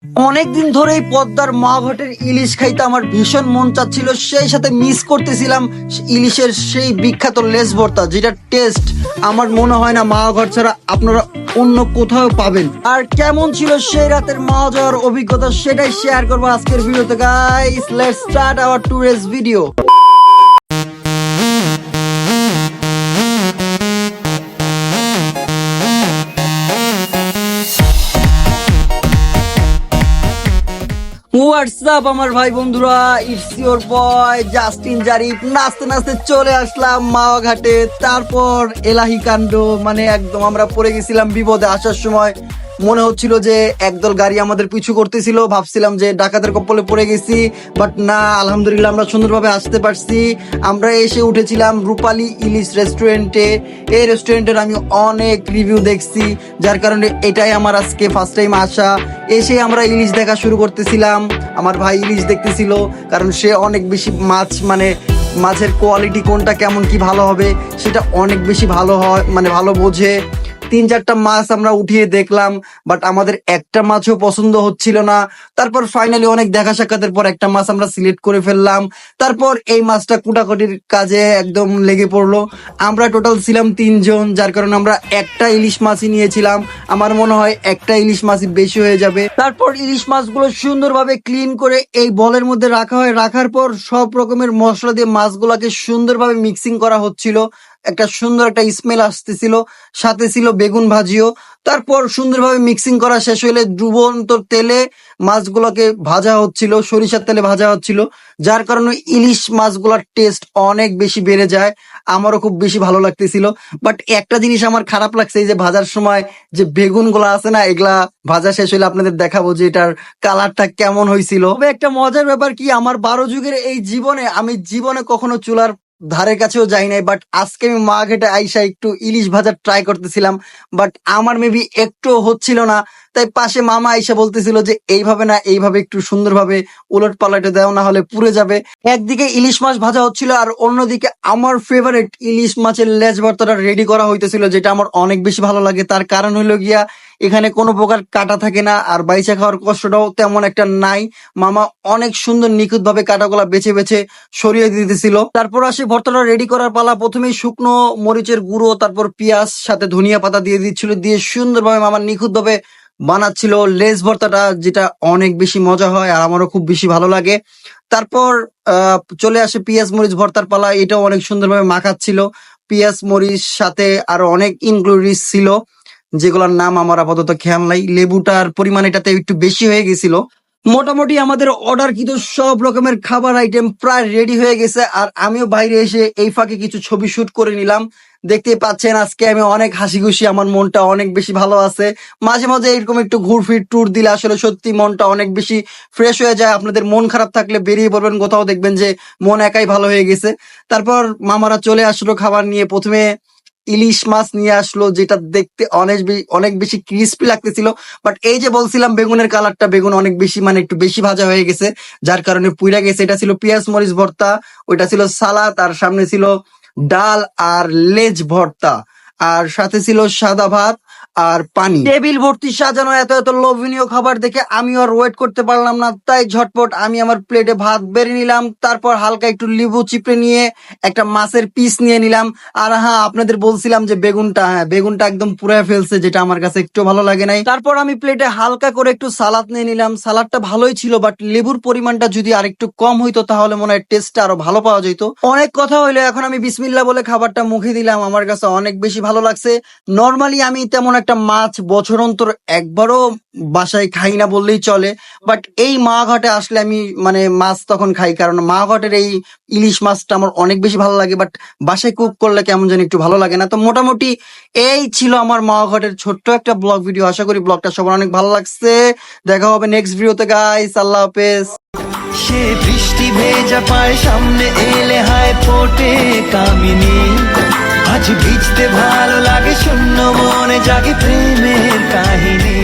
অনেকদিন ধরেই পদ্মার মাঘাটের ইলিশ খাইতে আমার ভীষণ মন চাচ্ছিল, সেই সাথে মিস করতেছিলাম ইলিশের সেই বিখ্যাত লেজ ভর্তা, যেটা টেস্ট আমার মনে হয় না মাঘাট ছাড়া আপনারা অন্য কোথাও পাবেন। আর কেমন ছিল সেই রাতের মজার অভিজ্ঞতা সেটাই শেয়ার করবো আজকের ভিডিওতে। Guys, let's start our today's video. WhatsApp আমার ভাই বন্ধুরা, it's your boy Justin Zarif. নাচতে নাচতে চলে আসলাম মাওয়াঘাটে। তারপর এলাহি কাণ্ড, মানে একদম আমরা পড়ে গেছিলাম বিপদে। আসার সময় মনে হচ্ছিল যে একদল গাড়ি আমাদের পিছু করতেছিল, ভাবছিলাম যে ডাকাতের কবলে পড়ে গেছি, বাট না, আলহামদুলিল্লাহ আমরা সুন্দরভাবে আসতে পারছি। আমরা এসে উঠেছিলাম রূপালী ইলিশ রেস্টুরেন্টে। এই রেস্টুরেন্টের আমি অনেক রিভিউ দেখছি, যার কারণে এটাই আমার আজকে ফার্স্ট টাইম আসা। এসে আমরা ইলিশ দেখা শুরু করতেছিলাম। আমার ভাই ইলিশ দেখতেছিল, কারণ সে অনেক বেশি মানে মাছের কোয়ালিটি কোনটা কেমন কি ভালো হবে সেটা অনেক বেশি ভালো হয়, মানে ভালো বোঝে। 3-4টা মাছ আমরা উঠিয়ে দেখলাম, বাট আমাদের একটা মাছও পছন্দ হচ্ছিল না। তারপর ফাইনালি অনেক দেখা সাক্ষাতের পর একটা মাছ আমরা সিলেক্ট করে ফেললাম। তারপর এই মাছটা কুটাকুটির কাজে একদম লেগে পড়লো। আমরা টোটাল ছিলাম 3 জন, যার কারণে আমরা একটা ইলিশ মাছই নিয়েছিলাম। আমার মনে হয় একটা ইলিশ মাছই বেশি হয়ে যাবে। তারপর ইলিশ মাছগুলো সুন্দরভাবে ক্লিন করে এই বলের মধ্যে রাখা হয়। রাখার পর সব রকমের মশলা দিয়ে মাছগুলোকে সুন্দরভাবে মিক্সিং করা হচ্ছিল। একটা সুন্দর একটা স্মেল আসতেছিল, সাথে ছিল বেগুন ভাজিও। তারপর সুন্দরভাবে মিক্সিং করা শেষ হইলে ডুবন্ত তেলে মাছগুলোকে ভাজা হচ্ছিল, সরিষার তেলে ভাজা হচ্ছিল, যার কারণে ইলিশ মাছগুলোর টেস্ট অনেক বেশি বেড়ে যায়। আমারও খুব বেশি ভালো লাগতেছিল। বাট একটা জিনিস আমার খারাপ লাগছে, এই যে ভাজার সময় যে বেগুনগুলো আছে না, এগুলা ভাজা শেষ হইলে আপনাদের দেখাবো যে এটার কালারটা কেমন হয়েছিল। তবে একটা মজার ব্যাপার কি, আমার 12 যুগের এই জীবনে আমি কখনো চুলার ধারে কাছেও যাই নাই, বাট আজকে আমি মাঘাটে আইসা একটু ইলিশ ভাজা ট্রাই করতেছিলাম, বাট আমার মেবি একটু হচ্ছিল না। তাই পাশে মামা আইসা বলতেছিল যে এইভাবে না, এইভাবে একটু সুন্দরভাবে উলট পালটে দেও, না হলে পুড়ে যাবে। একদিকে ইলিশ মাছ ভাজা হচ্ছিল, আর অন্যদিকে আমার ফেভারিট ইলিশ মাছের লেজ ভর্তাটা রেডি করা হইতেছিল, যেটা আমার অনেক বেশি ভালো লাগে। তার কারণ হইলো গিয়া, এখানে কোনো প্রকার কাটা থাকে না, আর বাইচা খাওয়ার কষ্টটাও তেমন একটা নাই। মামা অনেক সুন্দর নিখুঁত ভাবে কাটাগুলা বেছে বেছে সরিয়ে দিতেছিল। তারপর আসে ভর্তাটা রেডি করার পালা। প্রথমেই শুকনো মরিচের গুঁড়ো, তারপর পেঁয়াজ, সাথে ধনিয়া পাতা দিয়ে দিচ্ছিল, দিয়ে সুন্দরভাবে মামা নিখুঁত ভাবে বানাচ্ছিল লেজ ভর্তাটা, যেটা অনেক বেশি মজা হয় আর আমারও খুব বেশি ভালো লাগে। তারপর চলে আসে পেঁয়াজ মরিচ ভর্তার পালা। এটাও অনেক সুন্দরভাবে মাখাচ্ছিল পেঁয়াজ মরিচ, সাথে আরো অনেক ইনগ্রিডিয়েন্টস ছিল যেগুলোর নাম আমার আপাতত খেয়াল নাই। লেবুটার পরিমাণ এটাতে একটু বেশি হয়ে গেছিল। মোটামুটি আমাদের অর্ডার কিন্তু সব রকমের খাবার আইটেম প্রায় রেডি হয়ে গেছে, আর আমিও বাইরে এসে এই ফাঁকে কিছু ছবি শুট করে নিলাম। দেখতে পাচ্ছেন আজকে আমি অনেক হাসি খুশি, আমার মনটা অনেক বেশি ভালো আছে। মাঝে মাঝে এরকম একটু ঘুরফির ট্যুর দিলে আসলে সত্যি মনটা অনেক বেশি ফ্রেশ হয়ে যায়। আপনাদের মন খারাপ থাকলে বেরিয়ে পড়বেন কোথাও, দেখবেন যে মন একাই ভালো হয়ে গেছে। তারপর মামারা চলে আসলো খাবার নিয়ে। প্রথমে ইলিশ মাছ নিয়ে আসলো, যেটা দেখতে অনেক বেশি ক্রিস্পি লাগতেছিল, বাট এই যে বলছিলাম বেগুনের কালারটা, বেগুন অনেক বেশি মানে একটু বেশি ভাজা হয়ে গেছে, যার কারণে পুইরা গেছে। এটা ছিল পেঁয়াজ মরিচ ভর্তা, ওইটা ছিল সালাদ, আর সামনে ছিল ডাল আর লেজ ভর্তা, আর সাথে ছিল সাদা ভাত আর পানি। টেবিল ভর্তি সাজানো এত এত লোভনীয় খাবার দেখে আমি আর ওয়েট করতে পারলাম না, তাই ঝটপট আমি আমার প্লেটে ভাত বেড়ে নিলাম। তারপর হালকা একটু লেবু চিপড়ে নিয়ে একটা মাছের পিস নিয়ে নিলাম। আর হ্যাঁ, আপনাদের বলছিলাম যে বেগুনটা একদম পুড়ে ফেলছে, যেটা আমার কাছে একটু ভালো লাগে নাই। তারপর আমি প্লেটে হালকা করে একটু সালাদ নিয়ে নিলাম। সালাদটা ভালোই ছিল, বাট লেবুর পরিমাণটা যদি আর একটু কম হইতো তাহলে মনে হয় টেস্টটা আরো ভালো পাওয়া যেত। অনেক কথা হইলো, এখন আমি বিসমিল্লাহ বলে খাবারটা মুখে দিলাম। আমার কাছে অনেক বেশি ভালো লাগছে। নর্মালি আমি তেমন একটা মাছ বছর অন্তর একবারও বাসায় খাই না বললেই চলে, বাট এই মাঘাটে আসলে আমি মানে মাছ তখন খাই, কারণ মাঘাটের এই ইলিশ মাছটা আমার অনেক বেশি ভালো লাগে, বাট বাসায় কুক করলে কেমন জানি একটু ভালো লাগে না। তো মোটামুটি এই ছিল আমার মাঘাটের ছোট্ট একটা ব্লগ ভিডিও। আশা করি ব্লগটা সবার অনেক ভালো লাগছে। দেখা হবে নেক্সট ভিডিওতে গাইস, আল্লাহ হাফেজ। সে বৃষ্টি ভেজা পায় সামনে এলে হায় ফোটে কামিনী, আজ ভিজতে ভালো লাগে শূন্য মনে জাগে প্রেমের কাহিনী।